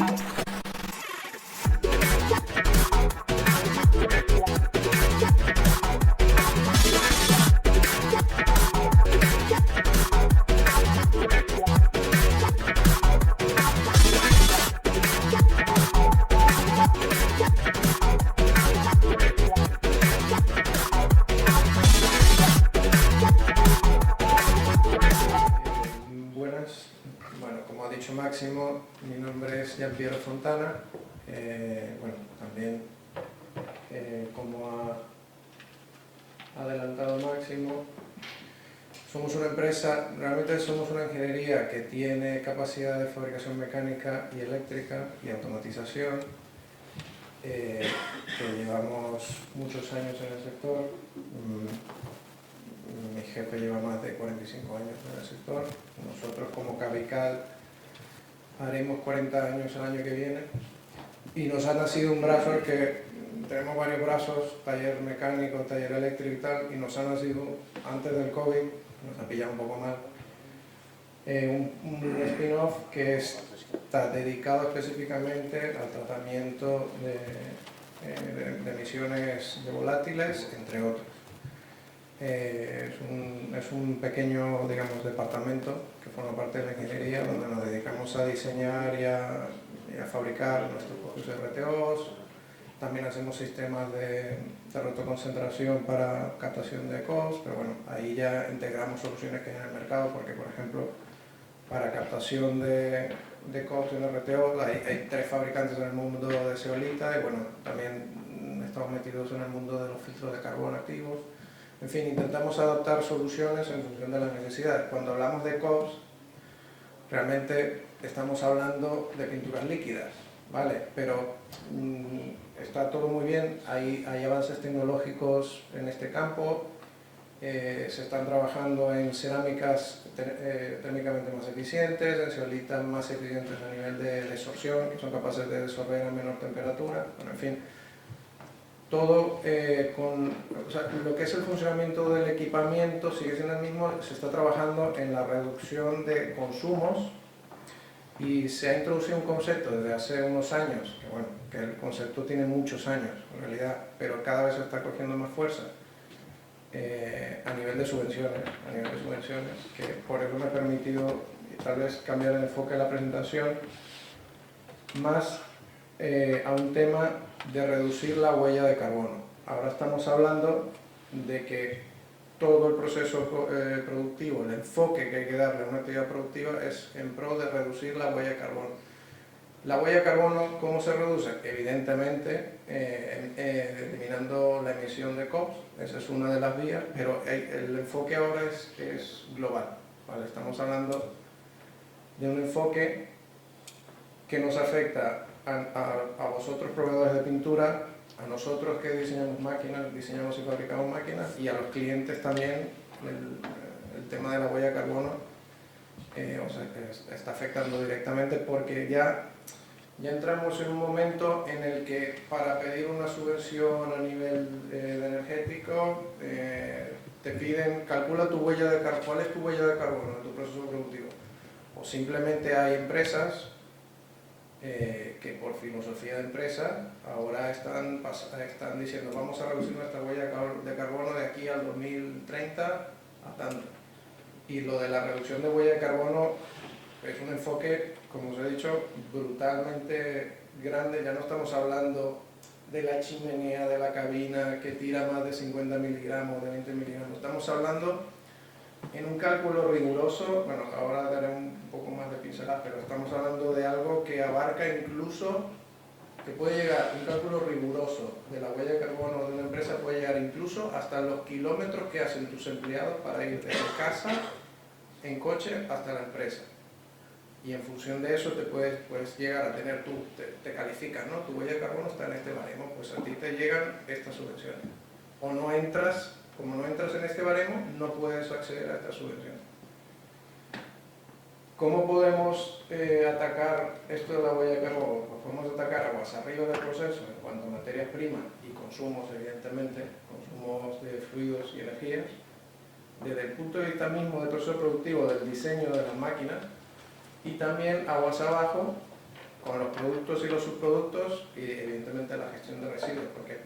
Bueno, como ha dicho Máximo, mi nombre es Gianpiero Fontana. Bueno, también como ha adelantado Máximo, somos una empresa, realmente somos una ingeniería que tiene capacidad de fabricación mecánica y eléctrica y automatización, que llevamos muchos años en el sector. Mi jefe lleva más de 45 años en el sector. Nosotros como Cavical haremos 40 años el año que viene. Y nos ha nacido un brazo que tenemos varios brazos, taller mecánico, taller eléctrico y tal, y nos ha nacido antes del COVID, nos ha pillado un poco mal, un spin-off que está dedicado específicamente al tratamiento de emisiones de volátiles, entre otros. Es un pequeño, digamos, departamento que forma parte de la ingeniería, donde nos dedicamos a diseñar y a fabricar nuestros propios RTOs. También hacemos sistemas de retroconcentración para captación de COPS, pero bueno, ahí ya integramos soluciones que hay en el mercado, porque por ejemplo, para captación de COPS en RTO hay 3 fabricantes en el mundo de zeolita, y bueno, también estamos metidos en el mundo de los filtros de carbono activos. En fin, intentamos adaptar soluciones en función de las necesidades. Cuando hablamos de COPS, realmente estamos hablando de pinturas líquidas, ¿vale? Pero está todo muy bien, hay avances tecnológicos en este campo, se están trabajando en cerámicas térmicamente más eficientes, en zeolitas más eficientes a nivel de desorción, que son capaces de desorber a menor temperatura, bueno, en fin. Todo lo que es el funcionamiento del equipamiento sigue siendo el mismo, se está trabajando en la reducción de consumos y se ha introducido un concepto desde hace unos años, que bueno, que el concepto tiene muchos años en realidad, pero cada vez se está cogiendo más fuerza a nivel de subvenciones, que por eso me ha permitido tal vez cambiar el enfoque de la presentación más a un tema de reducir la huella de carbono. Ahora estamos hablando de que todo el proceso productivo, el enfoque que hay que darle a una actividad productiva es en pro de reducir la huella de carbono. La huella de carbono, ¿cómo se reduce? Evidentemente, eliminando la emisión de COPS, esa es una de las vías, pero el enfoque ahora es global, ¿vale? Estamos hablando de un enfoque que nos afecta a vosotros proveedores de pintura, a nosotros que diseñamos máquinas, diseñamos y fabricamos máquinas, y a los clientes también. El tema de la huella de carbono está afectando directamente, porque ya entramos en un momento en el que para pedir una subvención a nivel energético te piden, calcula tu huella de carbono, ¿cuál es tu huella de carbono en tu proceso productivo? O simplemente hay empresas que por filosofía de empresa ahora están diciendo vamos a reducir nuestra huella de carbono de aquí al 2030 a tanto. Y lo de la reducción de huella de carbono es un enfoque, como os he dicho, brutalmente grande. Ya no estamos hablando de la chimenea de la cabina que tira más de 50 miligramos, de 20 miligramos. Estamos hablando en un cálculo riguroso, bueno, ahora daré un poco más de pinceladas, pero estamos hablando de algo que abarca incluso, que puede llegar, un cálculo riguroso de la huella de carbono de una empresa puede llegar incluso hasta los kilómetros que hacen tus empleados para ir desde casa, en coche, hasta la empresa. Y en función de eso te puedes llegar a tener, te calificas, ¿no? Tu huella de carbono está en este baremo, pues a ti te llegan estas subvenciones. O no entras. Como no entras en este baremo, no puedes acceder a esta subvención. ¿Cómo podemos atacar esto de la huella de carbono? Pues podemos atacar aguas arriba del proceso en cuanto a materias primas y consumos, evidentemente, consumos de fluidos y energías, desde el punto de vista mismo del proceso productivo, del diseño de las máquinas, y también aguas abajo con los productos y los subproductos y evidentemente la gestión de residuos, porque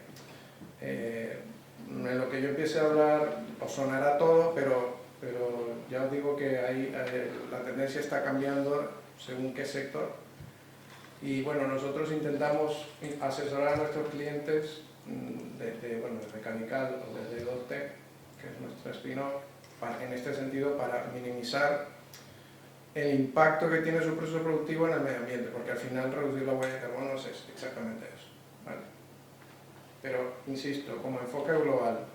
en lo que yo empiece a hablar os sonará todo, pero ya os digo que la tendencia está cambiando según qué sector. Y bueno, nosotros intentamos asesorar a nuestros clientes desde Camical o desde Dotec, que es nuestro spin-off, en este sentido para minimizar el impacto que tiene su proceso productivo en el medio ambiente, porque al final reducir la huella de carbono es exactamente eso, ¿vale? Pero, insisto, como enfoque global,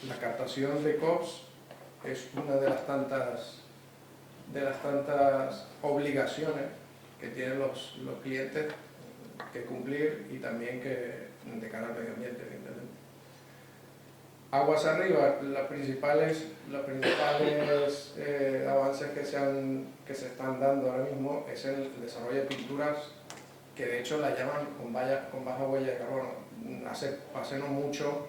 la captación de COPS es una de las tantas obligaciones que tienen los clientes que cumplir y también que de cara al medio ambiente, evidentemente. Aguas arriba, los principales avances que se están dando ahora mismo es el desarrollo de pinturas que de hecho la llaman con baja huella de carbono. Hace no mucho,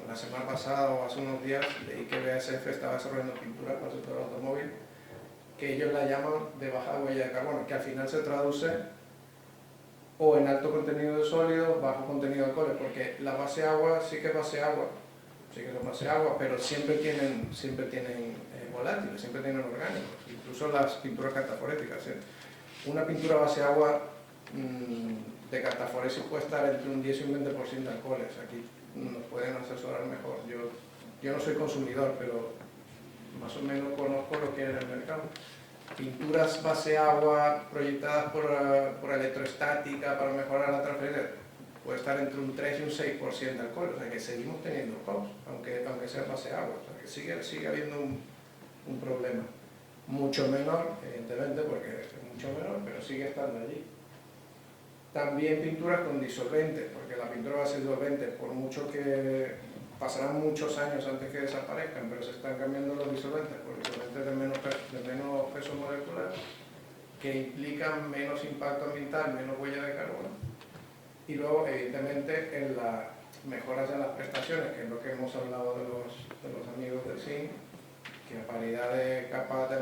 la semana pasada o hace unos días, leí que BASF estaba desarrollando pinturas para el sector del automóvil que ellos la llaman de baja huella de carbono, que al final se traduce o en alto contenido de sólidos, bajo contenido de alcoholes, porque la base agua sí que es base agua, pero siempre tienen volátiles, siempre tienen orgánicos, incluso las pinturas cartaforéticas. Una pintura base agua de cartaforesis puede estar entre un 10 y un 20% de alcoholes. Aquí nos pueden asesorar mejor. Yo no soy consumidor, pero más o menos conozco lo que hay en el mercado. Pinturas base agua proyectadas por electroestática para mejorar la transferencia puede estar entre un 3 y un 6% de alcohol, o sea que seguimos teniendo COPS, aunque sea base agua, o sea que sigue habiendo un problema. Mucho menor, evidentemente, porque es mucho menor, pero sigue estando allí. También pinturas con disolventes, porque la pintura va a ser disolvente, por mucho que pasarán muchos años antes que desaparezcan, pero se están cambiando los disolventes por disolventes de menos peso molecular, que implican menos impacto ambiental, menos huella de carbono. Y luego, evidentemente, en las mejoras en las prestaciones, que es lo que hemos hablado de los amigos del zinc, que a paridad de capa de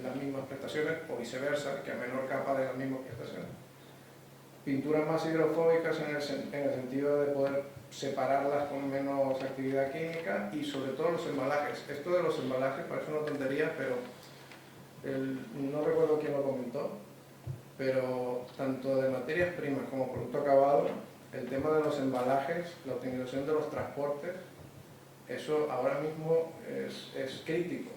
las mismas prestaciones, o viceversa, que a menor capa de las mismas prestaciones. Pinturas más hidrofóbicas en el sentido de poder separarlas con menos actividad química y sobre todo los embalajes. Esto de los embalajes parece una tontería, pero no recuerdo quién lo comentó, pero tanto de materias primas como producto acabado, el tema de los embalajes, la optimización de los transportes, eso ahora mismo es crítico.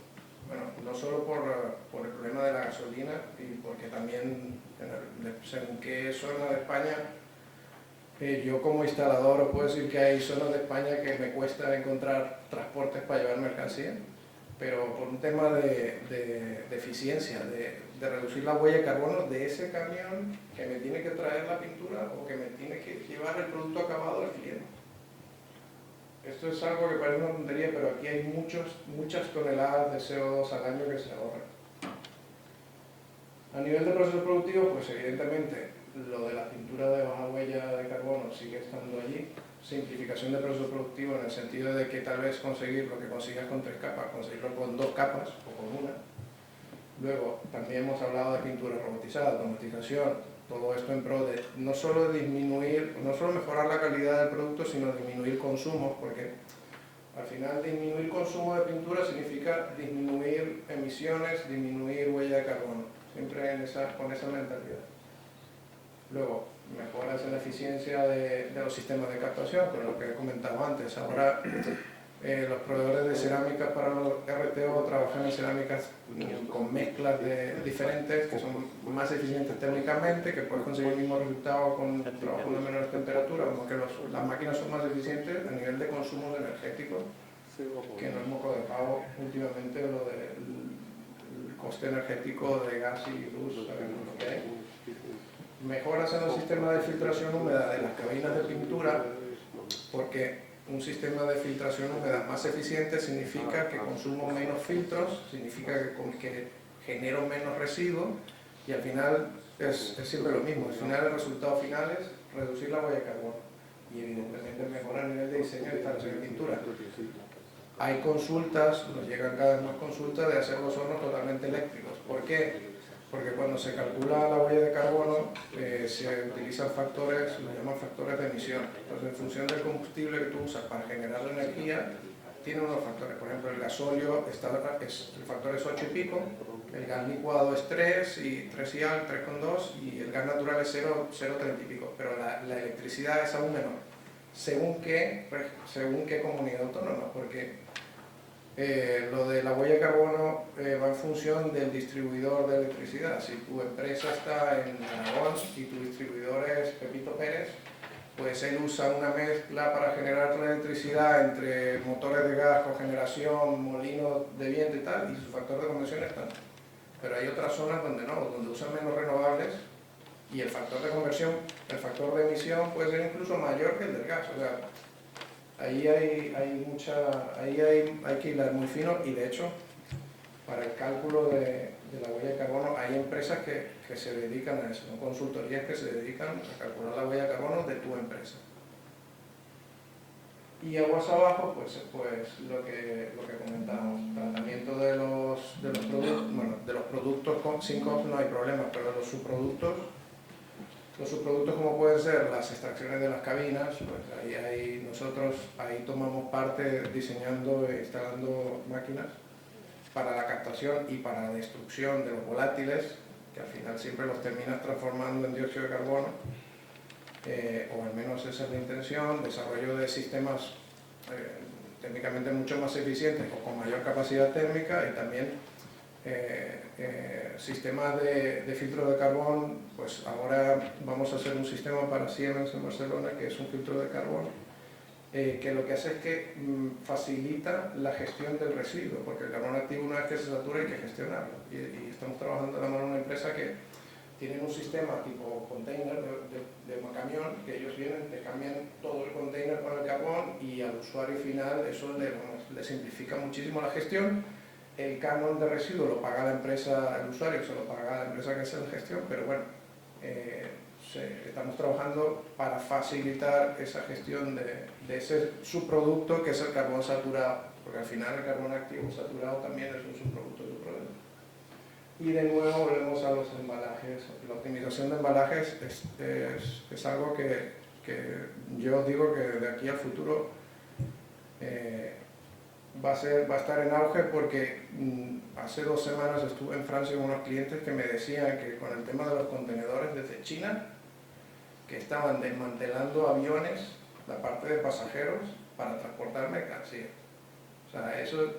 Bueno, no solo por el problema de la gasolina, y porque también, según qué zona de España, yo como instalador os puedo decir que hay zonas de España que me cuesta encontrar transportes para llevar mercancía, pero por un tema de eficiencia, de reducir la huella de carbono de ese camión que me tiene que traer la pintura o que me tiene que llevar el producto acabado al cliente. Esto es algo que parece una tontería, pero aquí hay muchas toneladas de CO2 al año que se ahorran. A nivel de procesos productivos, pues evidentemente lo de la pintura de baja huella de carbono sigue estando allí. Simplificación de proceso productivo en el sentido de que tal vez conseguir lo que consigas con 3 capas, conseguirlo con 2 capas o con una. Luego, también hemos hablado de pintura robotizada, automatización, todo esto en pro de no solo mejorar la calidad del producto, sino disminuir consumos, porque al final disminuir consumo de pintura significa disminuir emisiones, disminuir huella de carbono, siempre con esa mentalidad. Luego, mejoras en la eficiencia de los sistemas de captación, con lo que he comentado antes. Ahora los proveedores de cerámicas para los RTO trabajan en cerámicas con mezclas diferentes que son más eficientes técnicamente, que puedes conseguir el mismo resultado trabajando a menores temperaturas, como que las máquinas son más eficientes a nivel de consumos energéticos, que no es moco de pavo últimamente lo del coste energético de gas y luz, sabemos lo que hay. Mejoras en los sistemas de filtración húmeda de las cabinas de pintura, porque un sistema de filtración húmeda más eficiente significa que consumo menos filtros, significa que genero menos residuos y al final es siempre lo mismo. Al final el resultado final es reducir la huella de carbono y evidentemente mejorar el nivel de diseño de instalación de pintura. Hay consultas, nos llegan cada vez más consultas de hacer los hornos totalmente eléctricos. ¿Por qué? porque cuando se calcula la huella de carbono se utilizan factores, se llaman factores de emisión. Entonces, en función del combustible que tú usas para generar la energía, tiene unos factores. Por ejemplo, el gasóleo, el factor es 8 y pico, el gas licuado es 3 y 3 y algo, 3,2, y el gas natural es 0,30 y pico, pero la electricidad es aún menor, según qué comunidad autónoma, porque lo de la huella de carbono va en función del distribuidor de electricidad. Si tu empresa está en Aragón y tu distribuidor es Pepito Pérez, pues él usa una mezcla para generar la electricidad entre motores de gas, cogeneración, molinos de viento y tal, y su factor de conversión es tanto. Pero hay otras zonas donde no, donde usan menos renovables, y el factor de conversión, el factor de emisión puede ser incluso mayor que el del gas. O sea, ahí hay que hilar muy fino, y de hecho, para el cálculo de la huella de carbono hay empresas que se dedican a eso, ¿no? Consultorías que se dedican a calcular la huella de carbono de tu empresa. Y aguas abajo, pues lo que comentábamos, tratamiento de los productos, bueno, de los productos sin COP no hay problema, pero los subproductos como pueden ser las extracciones de las cabinas, pues nosotros ahí tomamos parte diseñando e instalando máquinas para la captación y para la destrucción de los volátiles, que al final siempre los terminas transformando en dióxido de carbono, o al menos esa es la intención. Desarrollo de sistemas técnicamente mucho más eficientes o con mayor capacidad térmica, y también sistemas de filtro de carbón. Pues ahora vamos a hacer un sistema para Siemens en Barcelona, que es un filtro de carbono, que lo que hace es que facilita la gestión del residuo, porque el carbón activo, una vez que se satura, hay que gestionarlo, y estamos trabajando de la mano en una empresa que tienen un sistema tipo container de camión, que ellos vienen, te cambian todo el container con el carbón, y al usuario final eso le simplifica muchísimo la gestión. El canon de residuo lo paga la empresa, el usuario se lo paga la empresa que hace la gestión, pero bueno, estamos trabajando para facilitar esa gestión de ese subproducto que es el carbón saturado, porque al final el carbón activo saturado también es un subproducto de tu producto. Y de nuevo volvemos a los embalajes. La optimización de embalajes es algo que yo digo que de aquí al futuro va a estar en auge, porque hace 2 semanas estuve en Francia con unos clientes que me decían que con el tema de los contenedores desde China, que estaban desmantelando aviones, la parte de pasajeros, para transportar mercancía. O sea, eso,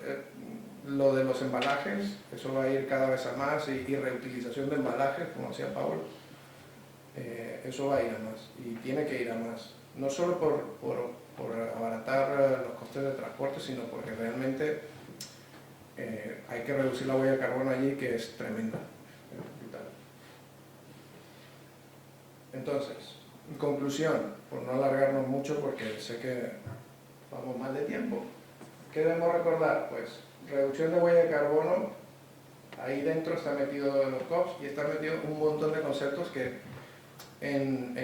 lo de los embalajes, eso va a ir cada vez a más, y reutilización de embalajes, como decía Pablo, eso va a ir a más, y tiene que ir a más. No solo por abaratar los costes de transporte, sino porque realmente hay que reducir la huella de carbono allí, que es tremenda. Entonces, en conclusión, por no alargarnos mucho, porque sé que vamos mal de tiempo, ¿qué debemos recordar? Pues reducción de huella de carbono, ahí dentro está metido los COPs, y está metido un montón de conceptos que en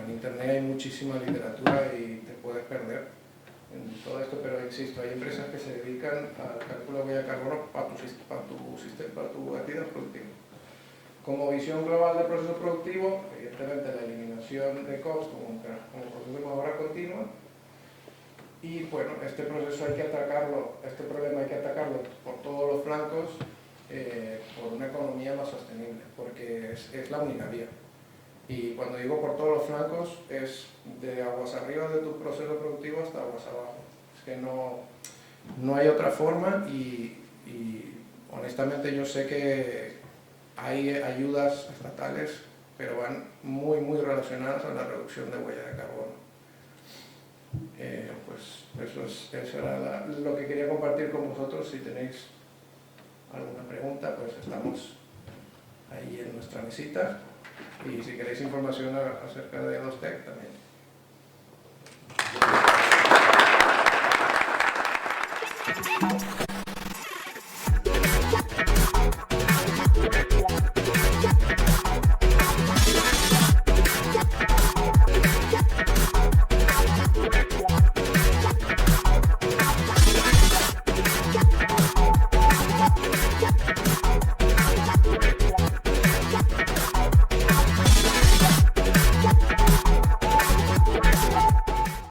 internet hay muchísima literatura y te puedes perder en todo esto, pero insisto, hay empresas que se dedican al cálculo de huella de carbono para tu actividad productiva. Como visión global del proceso productivo, evidentemente la eliminación de COPs como proceso de mejora continua, y bueno, este proceso hay que atacarlo, este problema hay que atacarlo por todos los flancos, por una economía más sostenible, porque es la única vía. Y cuando digo por todos los flancos, es de aguas arriba de tu proceso productivo hasta aguas abajo. Es que no hay otra forma, y honestamente yo sé que hay ayudas estatales, pero van muy relacionadas a la reducción de huella de carbono. Pues eso era lo que quería compartir con vosotros. Si tenéis alguna pregunta, pues estamos ahí en nuestra mesita, y si queréis información acerca de los TEC también.